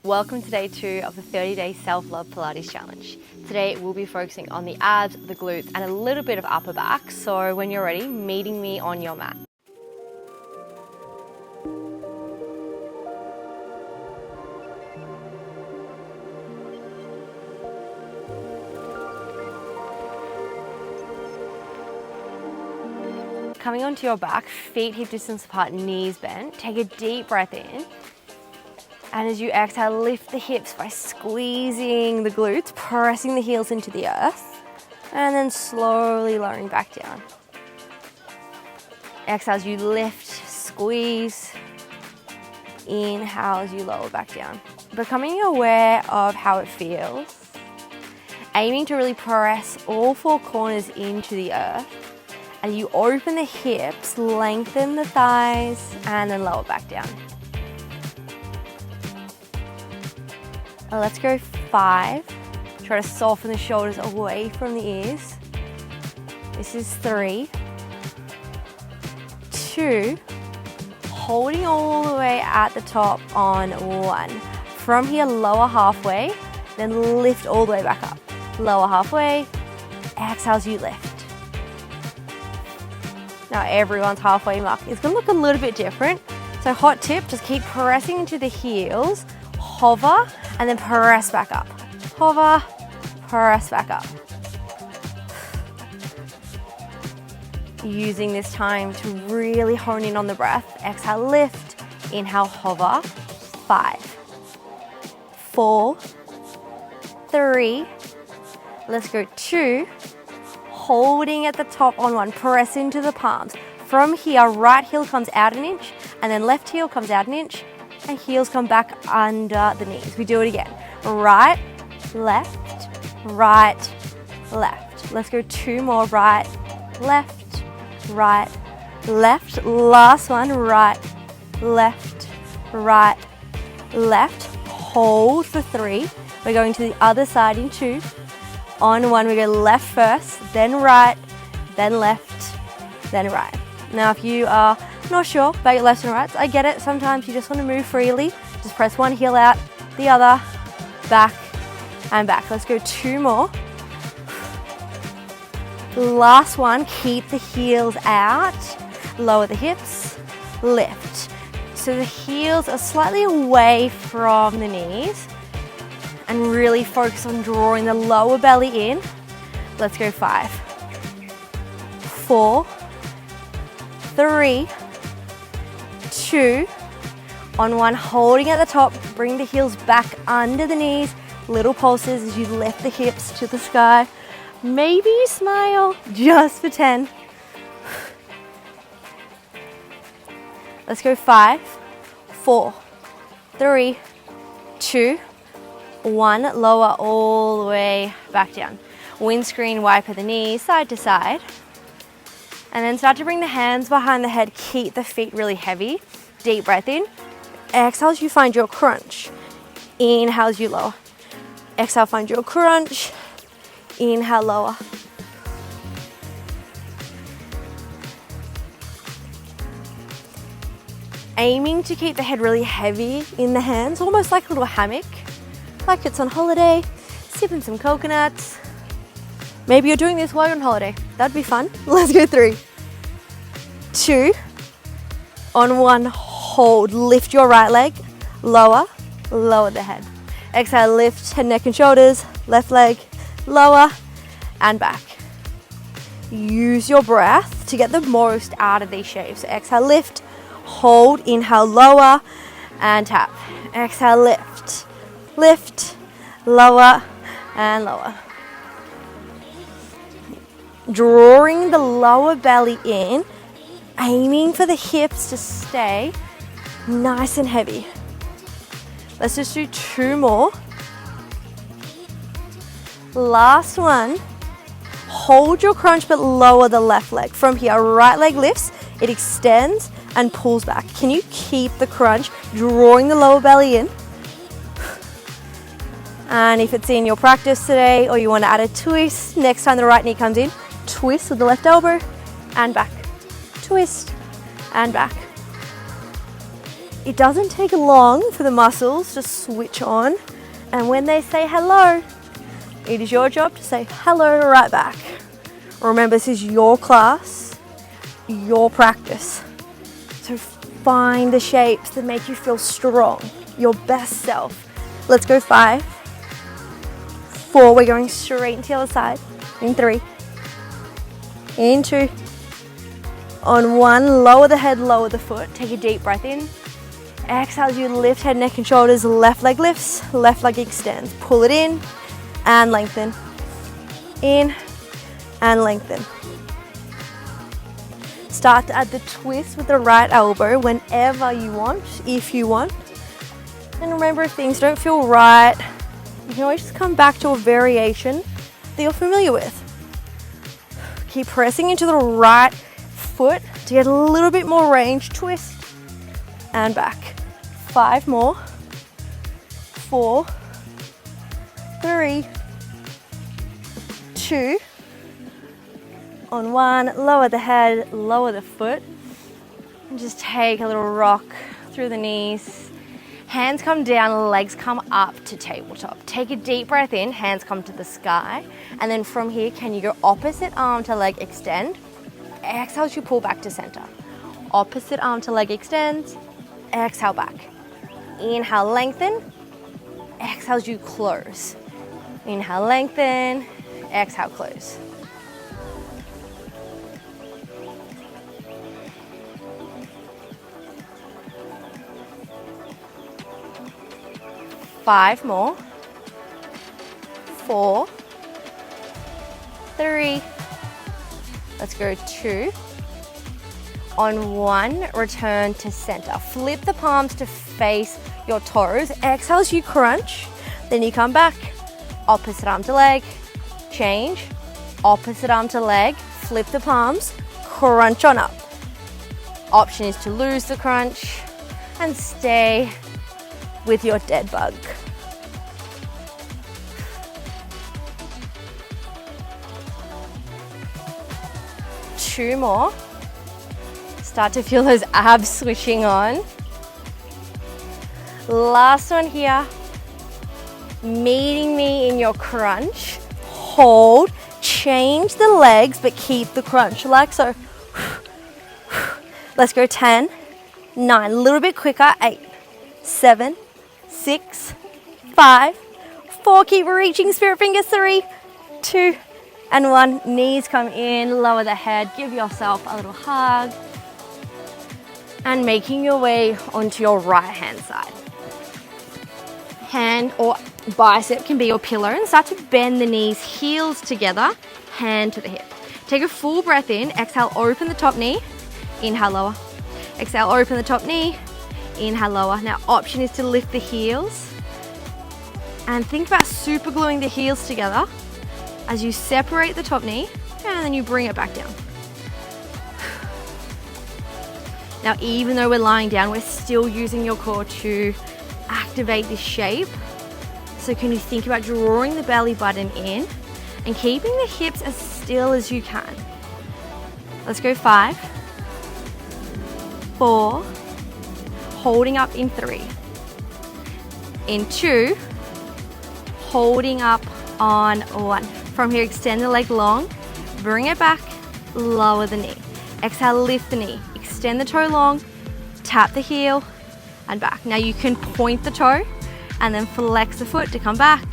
Welcome to day 2 of the 30-day self-love Pilates challenge. Today we'll be focusing on the abs, the glutes, and a little bit of upper back. So when you're ready, meeting me on your mat. Coming onto your back, feet hip distance apart, knees bent. Take a deep breath in. And as you exhale, lift the hips by squeezing the glutes, pressing the heels into the earth, and then slowly lowering back down. Exhale as you lift, squeeze. Inhale as you lower back down. Becoming aware of how it feels. Aiming to really press all 4 corners into the earth. And you open the hips, lengthen the thighs, and then lower back down. Let's go 5. Try to soften the shoulders away from the ears. This is 3, 2, holding all the way at the top on 1. From here, lower halfway, then lift all the way back up. Lower halfway, exhale as you lift. Now everyone's halfway mark. It's gonna look a little bit different. So hot tip, just keep pressing into the heels, hover, and then press back up. Hover, press back up. Using this time to really hone in on the breath. Exhale, lift. Inhale, hover. 5, 4, 3. Let's go 2. Holding at the top on 1. Press into the palms. From here, right heel comes out an inch, and then left heel comes out an inch, and heels come back under the knees. We do it again. Right, left, right, left. Let's go 2 more. Right, left, right, left. Last one. Right, left, right, left. Hold for 3. We're going to the other side in 2. On 1, we go left first, then right, then left, then right. Now, if you are not sure about your lefts and rights, I get it. Sometimes you just want to move freely. Just press one heel out, the other, back, and back. Let's go 2 more. Last one, keep the heels out, lower the hips, lift. So the heels are slightly away from the knees and really focus on drawing the lower belly in. Let's go 5, 4, 3, 2, on 1, holding at the top, bring the heels back under the knees, little pulses as you lift the hips to the sky. Maybe you smile just for 10. Let's go 5, 4, 3, 2, 1. Lower all the way back down. Windscreen wiper the knees side to side. And then start to bring the hands behind the head. Keep the feet really heavy. Deep breath in. Exhale as you find your crunch. Inhale as you lower. Exhale, find your crunch. Inhale, lower. Aiming to keep the head really heavy in the hands, almost like a little hammock. Like it's on holiday, sipping some coconuts. Maybe you're doing this while you're on holiday. That'd be fun. Let's go 3, 2, on 1, hold. Lift your right leg, lower, lower the head. Exhale, lift head, neck, and shoulders. Left leg, lower, and back. Use your breath to get the most out of these shapes. So exhale, lift, hold, inhale, lower, and tap. Exhale, lift, lift, lower, and lower. Drawing the lower belly in, aiming for the hips to stay nice and heavy. Let's just do 2 more. Last one. Hold your crunch but lower the left leg. From here, right leg lifts, it extends and pulls back. Can you keep the crunch, drawing the lower belly in? And if it's in your practice today or you want to add a twist, next time the right knee comes in, twist with the left elbow and back. Twist and back. It doesn't take long for the muscles to switch on, and when they say hello, it is your job to say hello right back. Remember, this is your class, your practice. So find the shapes that make you feel strong, your best self. Let's go 5, 4, we're going straight into the other side. In 3, in 2, on 1, lower the head, lower the foot. Take a deep breath in. Exhale as you lift head, neck and shoulders. Left leg lifts, left leg extends. Pull it in and lengthen. In and lengthen. Start to add the twist with the right elbow whenever you want, if you want. And remember, if things don't feel right, you can always just come back to a variation that you're familiar with. Keep pressing into the right foot to get a little bit more range. Twist and back. 5 more. 4, 3, 2. On 1, lower the head, lower the foot. And just take a little rock through the knees. Hands come down, legs come up to tabletop. Take a deep breath in, hands come to the sky. And then from here, can you go opposite arm to leg extend? Exhale as you pull back to center. Opposite arm to leg extends. Exhale back. Inhale, lengthen. Exhale as you close. Inhale, lengthen. Exhale, close. Five more. 4, 3. Let's go 2. On 1, return to center. Flip the palms to face your toes. Exhale as you crunch. Then you come back. Opposite arm to leg. Change. Opposite arm to leg. Flip the palms. Crunch on up. Option is to lose the crunch and stay with your dead bug. Two more. Start to feel those abs switching on. Last one here. Meeting me in your crunch. Hold, change the legs, but keep the crunch like so. Let's go 10, 9, a little bit quicker. 8, 7, 6, 5, 4, keep reaching, spirit fingers. 3, 2, and 1. Knees come in, lower the head, give yourself a little hug. And making your way onto your right hand side. Hand or bicep can be your pillow, and start to bend the knees, heels together, hand to the hip. Take a full breath in, exhale, open the top knee, inhale, lower. Exhale, open the top knee, inhale, lower. Now option is to lift the heels and think about super gluing the heels together as you separate the top knee and then you bring it back down. Now, even though we're lying down, we're still using your core to activate this shape. So can you think about drawing the belly button in and keeping the hips as still as you can. Let's go 5, 4, holding up in 3, in 2, holding up on 1. From here, extend the leg long, bring it back, lower the knee. Exhale, lift the knee. Extend the toe long, tap the heel, and back. Now you can point the toe and then flex the foot to come back,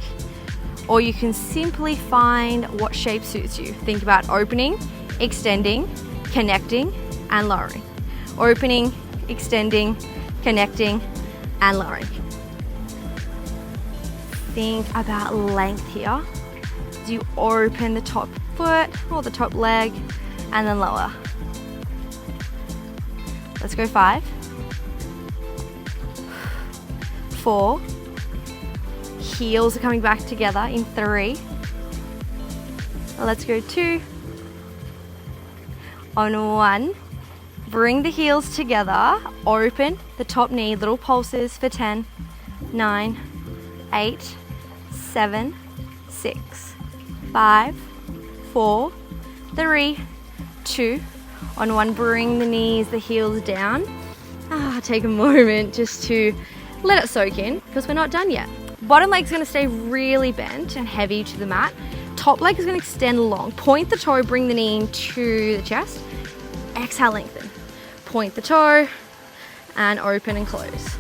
or you can simply find what shape suits you. Think about opening, extending, connecting, and lowering. Opening, extending, connecting, and lowering. Think about length here. As you open the top foot or the top leg and then lower. Let's go 5, 4, heels are coming back together in 3, let's go 2, on 1, bring the heels together, open the top knee, little pulses for 10, 9, 8, 7, 6, 5, 4, 3, 2, on 1, bring the knees, the heels down. take a moment just to let it soak in because we're not done yet. Bottom leg's gonna stay really bent and heavy to the mat. Top leg is gonna extend long. Point the toe, bring the knee into the chest. Exhale, lengthen. Point the toe and open and close.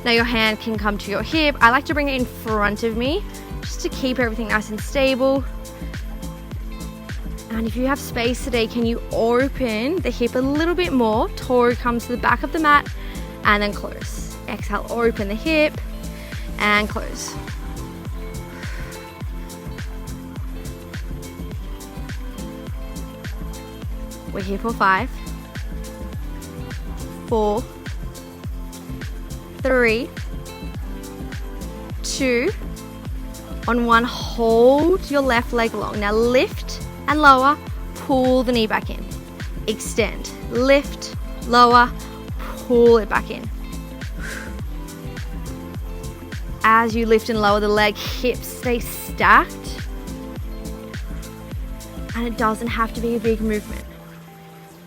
Now your hand can come to your hip. I like to bring it in front of me just to keep everything nice and stable. And if you have space today, can you open the hip a little bit more? Toe comes to the back of the mat and then close. Exhale, open the hip and close. We're here for 5, 4, 3, 2, on 1, hold your left leg long. Now lift and lower, pull the knee back in. Extend, lift, lower, pull it back in. As you lift and lower the leg, hips stay stacked. And it doesn't have to be a big movement.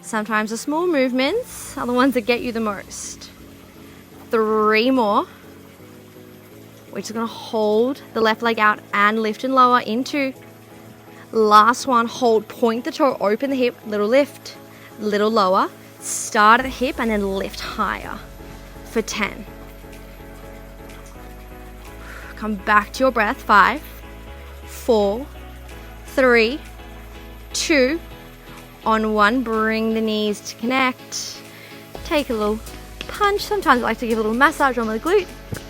Sometimes the small movements are the ones that get you the most. 3 more. We're just gonna hold the left leg out and lift and lower into. Last one, hold, point the toe, open the hip, little lift, little lower. Start at the hip and then lift higher for 10. Come back to your breath. 5, 4, 3, 2, on 1, bring the knees to connect. Take a little punch. Sometimes I like to give a little massage on the glute.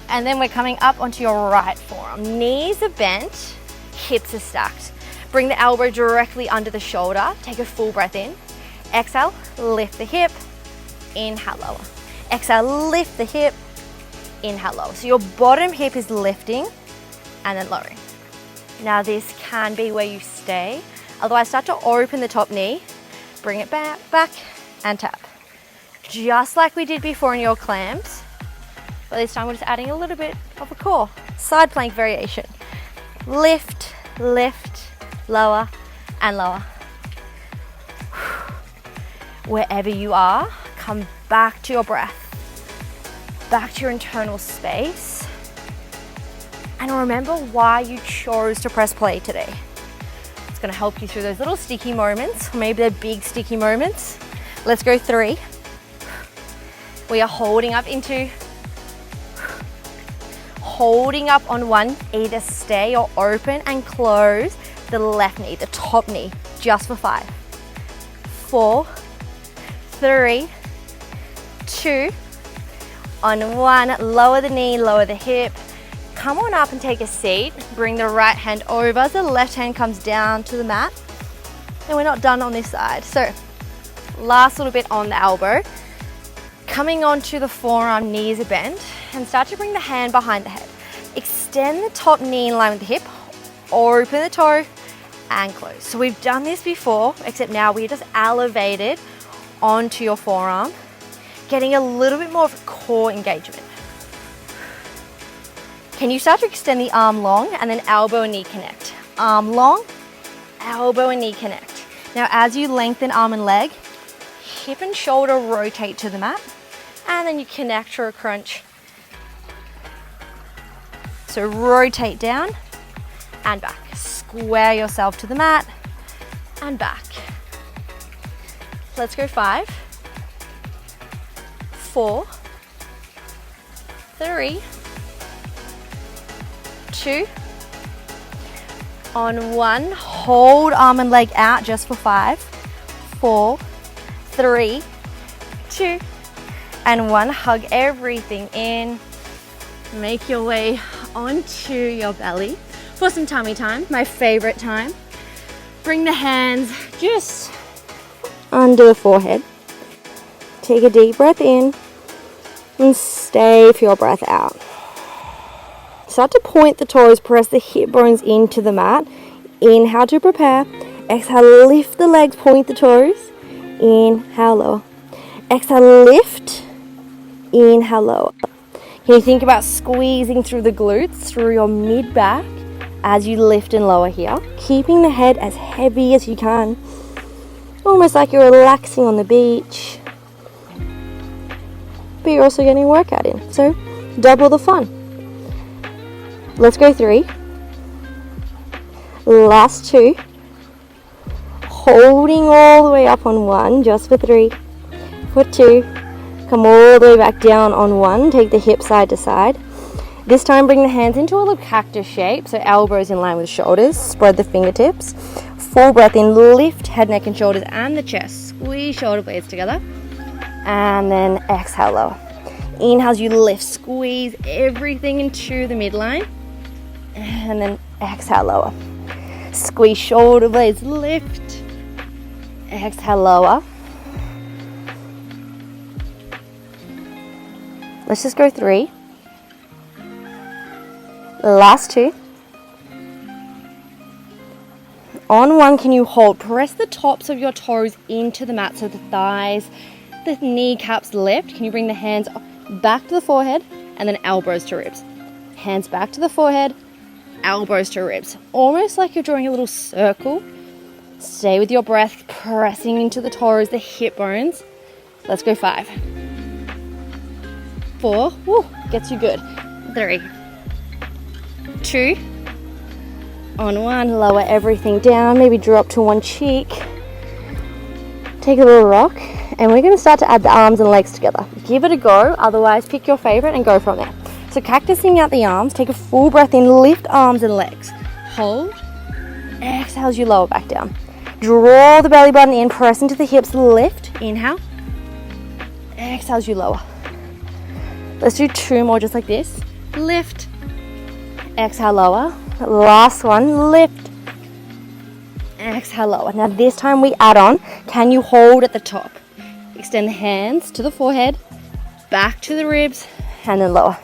And then we're coming up onto your right forearm. Knees are bent, hips are stacked. Bring the elbow directly under the shoulder. Take a full breath in. Exhale, lift the hip, inhale, lower. Exhale, lift the hip, inhale, lower. So your bottom hip is lifting and then lowering. Now this can be where you stay. Otherwise, start to open the top knee, bring it back and tap. Just like we did before in your clams, but this time we're just adding a little bit of a core. Side plank variation. Lift, lift, lower and lower. Wherever you are, come back to your breath, back to your internal space, and remember why you chose to press play today. It's gonna help you through those little sticky moments, or maybe they're big sticky moments. Let's go 3. We are holding up into, holding up on 1, either stay or open and close the left knee, the top knee, just for 5, 4, 3, 2, on 1, lower the knee, lower the hip. Come on up and take a seat. Bring the right hand over so the left hand comes down to the mat. And we're not done on this side. So last little bit on the elbow. Coming onto the forearm, knees are bent, and start to bring the hand behind the head. Extend the top knee in line with the hip, open the toe, and close. So we've done this before, except now we just elevated onto your forearm, getting a little bit more of a core engagement. Can you start to extend the arm long and then elbow and knee connect? Arm long, elbow and knee connect. Now as you lengthen arm and leg, hip and shoulder rotate to the mat, and then you connect for a crunch. So rotate down and back. Square yourself to the mat and back. Let's go 5, 4, 3, 2, on 1, hold arm and leg out just for 5, 4, 3, 2, and 1. Hug everything in. Make your way onto your belly for some tummy time, my favorite time. Bring the hands just under the forehead. Take a deep breath in and stay for your breath out. Start to point the toes, press the hip bones into the mat. Inhale to prepare. Exhale, lift the legs, point the toes. Inhale, lower. Exhale, lift. Inhale, lower. Can you think about squeezing through the glutes, through your mid-back as you lift and lower here? Keeping the head as heavy as you can. Almost like you're relaxing on the beach. but you're also getting a workout in. So double the fun. Let's go 3. Last 2. Holding all the way up on 1, just for 3. For 2. Come all the way back down on 1. Take the hip side to side. This time bring the hands into a little cactus shape, so elbows in line with shoulders. Spread the fingertips. Full breath in, lift head, neck and shoulders and the chest. Squeeze shoulder blades together. And then exhale, lower. Inhale as you lift, squeeze everything into the midline. And then exhale, lower. Squeeze shoulder blades, lift. Exhale, lower. Let's just go 3. Last 2. On 1, can you hold? Press the tops of your toes into the mat so the thighs, the kneecaps lift. Can you bring the hands back to the forehead and then elbows to ribs? Hands back to the forehead, elbows to ribs. Almost like you're drawing a little circle. Stay with your breath, pressing into the toes, the hip bones. Let's go 5. 4, woo, gets you good. 3, 2, on 1, lower everything down, maybe drop to one cheek. Take a little rock, and we're gonna start to add the arms and legs together. Give it a go, otherwise pick your favorite and go from there. So cactusing out the arms, take a full breath in, lift arms and legs. Hold, exhale as you lower back down. Draw the belly button in, press into the hips, lift, inhale. Exhale as you lower. Let's do 2 more just like this. Lift, exhale, lower. Last one, lift, exhale, lower. Now this time we add on, can you hold at the top? Extend the hands to the forehead, back to the ribs, and then lower.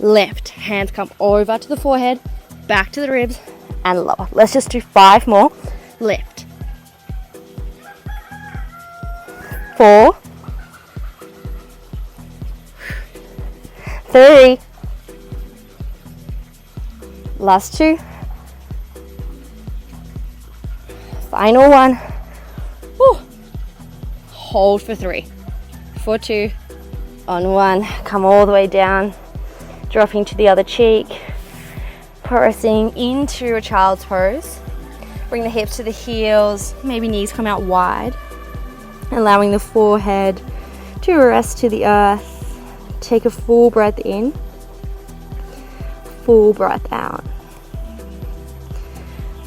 Lift, hands come over to the forehead, back to the ribs, and lower. Let's just do 5 more. Lift. 4, 3, last 2, final 1. Woo. Hold for 3, for 2, on 1, come all the way down, dropping to the other cheek, pressing into a child's pose. Bring the hips to the heels, maybe knees come out wide, allowing the forehead to rest to the earth. Take a full breath in, full breath out.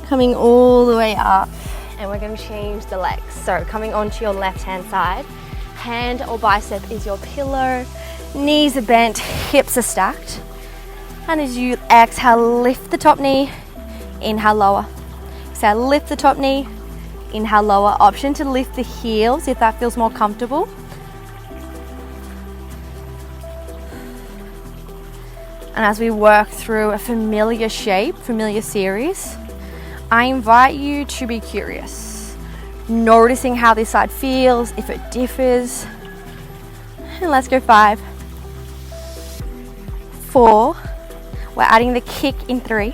Coming all the way up, and we're going to change the legs. So coming onto your left hand side, hand or bicep is your pillow, knees are bent, hips are stacked. And as you exhale, lift the top knee, inhale, lower. Exhale, lift the top knee, inhale, lower. Option to lift the heels if that feels more comfortable. And as we work through a familiar shape, familiar series, I invite you to be curious, noticing how this side feels, if it differs. And let's go 5, 4, we're adding the kick in 3,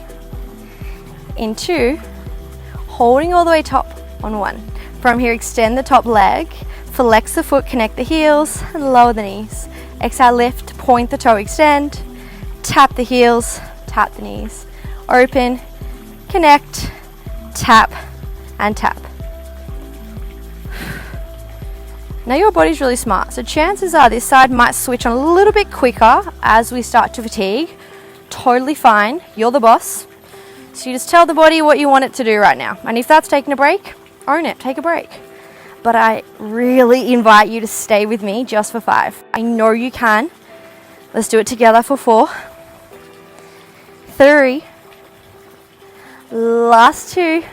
in 2, holding all the way top on 1. From here, extend the top leg, flex the foot, connect the heels, and lower the knees. Exhale, lift, point the toe, extend, tap the heels, tap the knees, open, connect, tap, and tap. Now your body's really smart, so chances are this side might switch on a little bit quicker as we start to fatigue. Totally fine, you're the boss. So you just tell the body what you want it to do right now. And if that's taking a break, own it, take a break. But I really invite you to stay with me just for 5. I know you can. Let's do it together for 4, 3, last 2.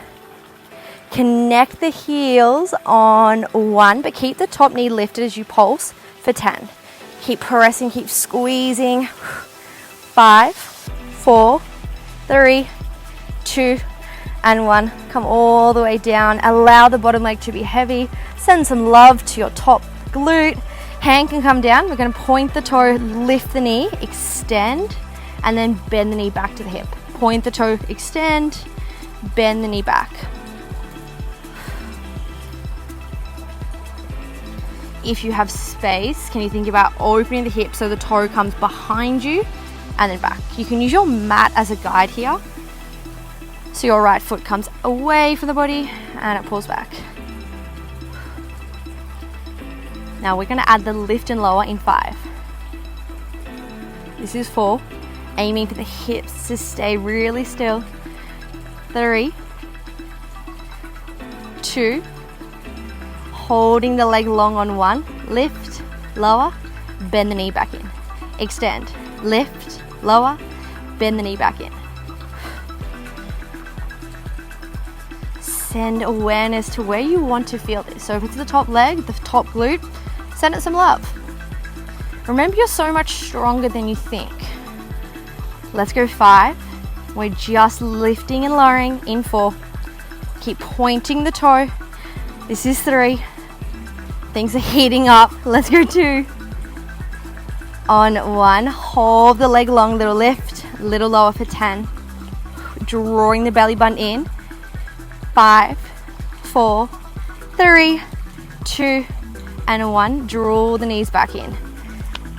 Connect the heels on 1, but keep the top knee lifted as you pulse for 10. Keep pressing, keep squeezing. 5, 4, 3, 2, and 1. Come all the way down. Allow the bottom leg to be heavy. Send some love to your top glute. Hand can come down. We're going to point the toe, lift the knee, extend, and then bend the knee back to the hip. Point the toe, extend, bend the knee back. If you have space, can you think about opening the hip so the toe comes behind you and then back? You can use your mat as a guide here. So your right foot comes away from the body and it pulls back. Now we're gonna add the lift and lower in 5. This is 4. Aiming for the hips to stay really still. 3, 2, holding the leg long on 1, lift, lower, bend the knee back in. Extend, lift, lower, bend the knee back in. Send awareness to where you want to feel this. So if it's the top leg, the top glute, send it some love. Remember, you're so much stronger than you think. Let's go 5. We're just lifting and lowering in 4. Keep pointing the toe. This is 3. Things are heating up. Let's go 2. On 1, hold the leg long, little lift, little lower for 10. Drawing the belly button in. 5, 4, 3, 2, and 1. Draw the knees back in.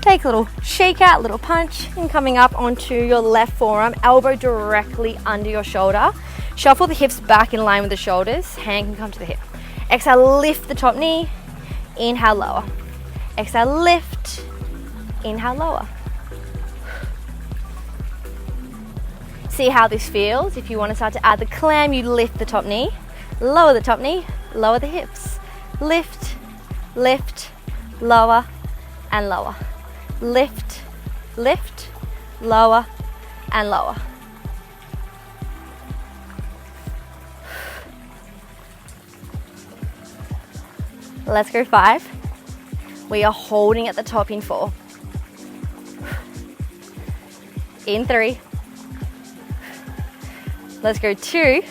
Take a little shake out, little punch, and coming up onto your left forearm, elbow directly under your shoulder. Shuffle the hips back in line with the shoulders. Hand can come to the hip. Exhale, lift the top knee. Inhale, lower. Exhale, lift. Inhale, lower. See how this feels. If you want to start to add the clam, you lift the top knee, lower the top knee, lower the hips. Lift, lift, lower, and lower. Lift, lift, lower, and lower. Let's go 5. We are holding at the top in 4. In 3. Let's go 2.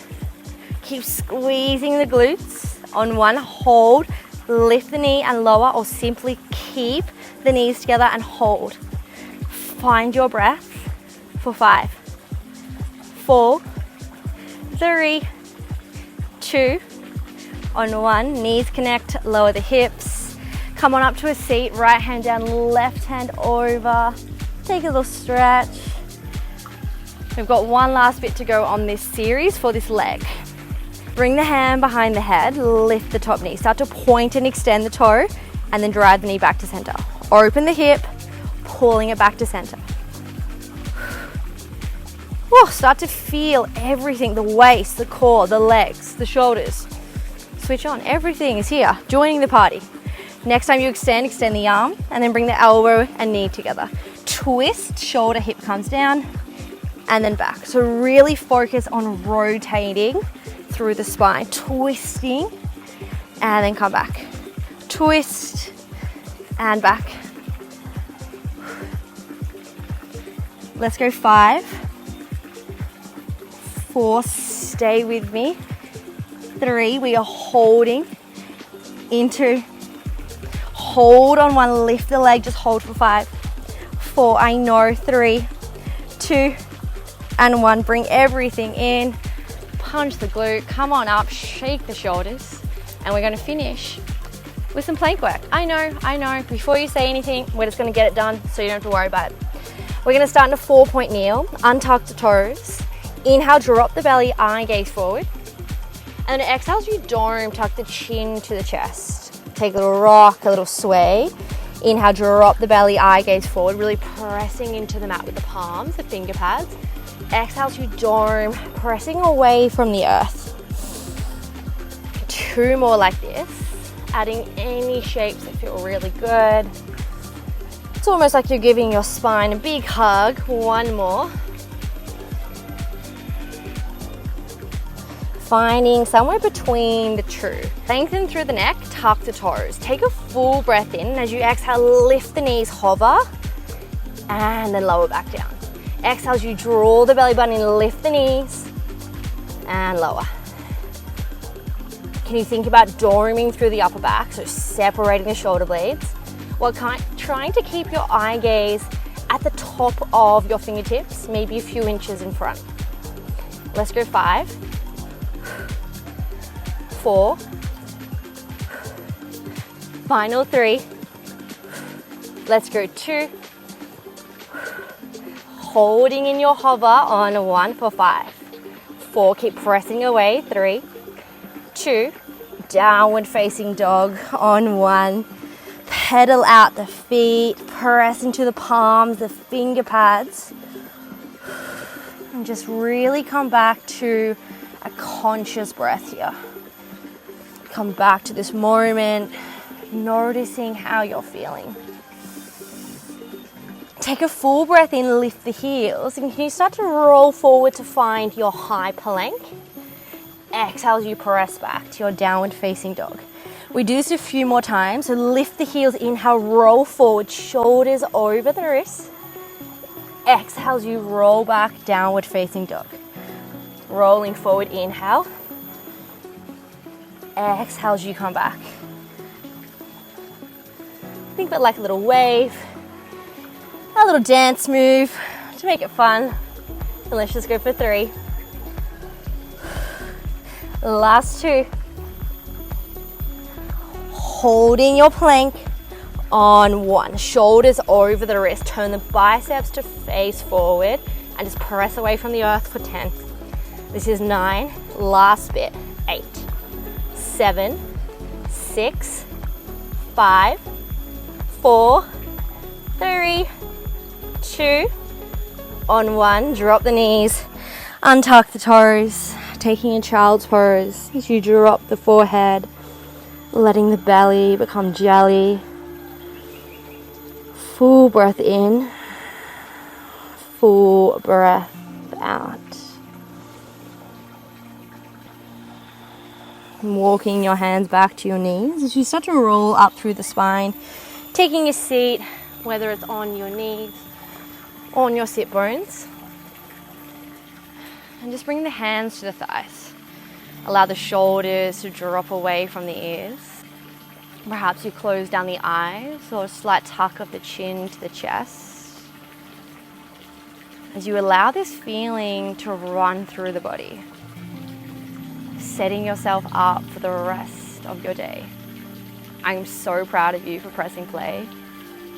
Keep squeezing the glutes. On 1, hold, lift the knee and lower, or simply keep the knees together and hold. Find your breath for 5, 4, 3, 2. On 1, knees connect, lower the hips. Come on up to a seat, right hand down, left hand over. Take a little stretch. We've got one last bit to go on this series for this leg. Bring the hand behind the head, lift the top knee. Start to point and extend the toe, and then drive the knee back to center. Open the hip, pulling it back to center. Whoa, start to feel everything, the waist, the core, the legs, the shoulders. Switch on, everything is here, joining the party. Next time you extend the arm, and then bring the elbow and knee together. Twist, shoulder, hip comes down, and then back. So really focus on rotating through the spine, twisting, and then come back. Twist, and back. Let's go 5, 4, stay with me. 3, we are holding into, hold on 1, lift the leg, just hold for 5, 4, I know, 3, 2, and 1, bring everything in, punch the glute, come on up, shake the shoulders, and we're gonna finish with some plank work. I know, before you say anything, we're just gonna get it done so you don't have to worry about it. We're gonna start in a 4-point kneel, untuck the toes, inhale, drop the belly, eye gaze forward, and then exhale as you dome, tuck the chin to the chest. Take a little rock, a little sway. Inhale, drop the belly, eye gaze forward, really pressing into the mat with the palms, the finger pads. Exhale to dome, pressing away from the earth. 2 more like this, adding any shapes that feel really good. It's almost like you're giving your spine a big hug. 1 more. Finding somewhere between the 2. Lengthen through the neck, tuck the toes. Take a full breath in. As you exhale, lift the knees, hover, and then lower back down. Exhale as you draw the belly button in, lift the knees, and lower. Can you think about doming through the upper back, so separating the shoulder blades, while trying to keep your eye gaze at the top of your fingertips, maybe a few inches in front. Let's go 5, 4, Final 3. Let's go 2. Holding in your hover on 1 for 5. 4, keep pressing away. 3, 2, downward facing dog on 1. Pedal out the feet, press into the palms, the finger pads. And just really come back to a conscious breath here. Come back to this moment, noticing how you're feeling. Take a full breath in, lift the heels, and can you start to roll forward to find your high plank? Exhale as you press back to your downward facing dog. We do this a few more times, so lift the heels, inhale, roll forward, shoulders over the wrists. Exhale as you roll back, downward facing dog. Rolling forward, inhale. Exhale as you come back. Think of it like a little wave, a little dance move to make it fun. And let's just go for 3. Last 2. Holding your plank on 1. Shoulders over the wrist. Turn the biceps to face forward and just press away from the earth for 10. This is 9. Last bit. 8, 7, 6, 5, 4, 3, 2, on 1. Drop the knees. Untuck the toes. Taking a child's pose as you drop the forehead. Letting the belly become jelly. Full breath in. Full breath out. And walking your hands back to your knees as you start to roll up through the spine. Taking a seat, whether it's on your knees, on your sit bones. And just bring the hands to the thighs. Allow the shoulders to drop away from the ears. Perhaps you close down the eyes or a slight tuck of the chin to the chest. As you allow this feeling to run through the body, setting yourself up for the rest of your day. I'm so proud of you for pressing play.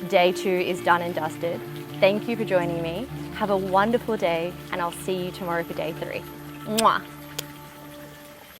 Day 2 is done and dusted. Thank you for joining me. Have a wonderful day, and I'll see you tomorrow for day 3. Mwah.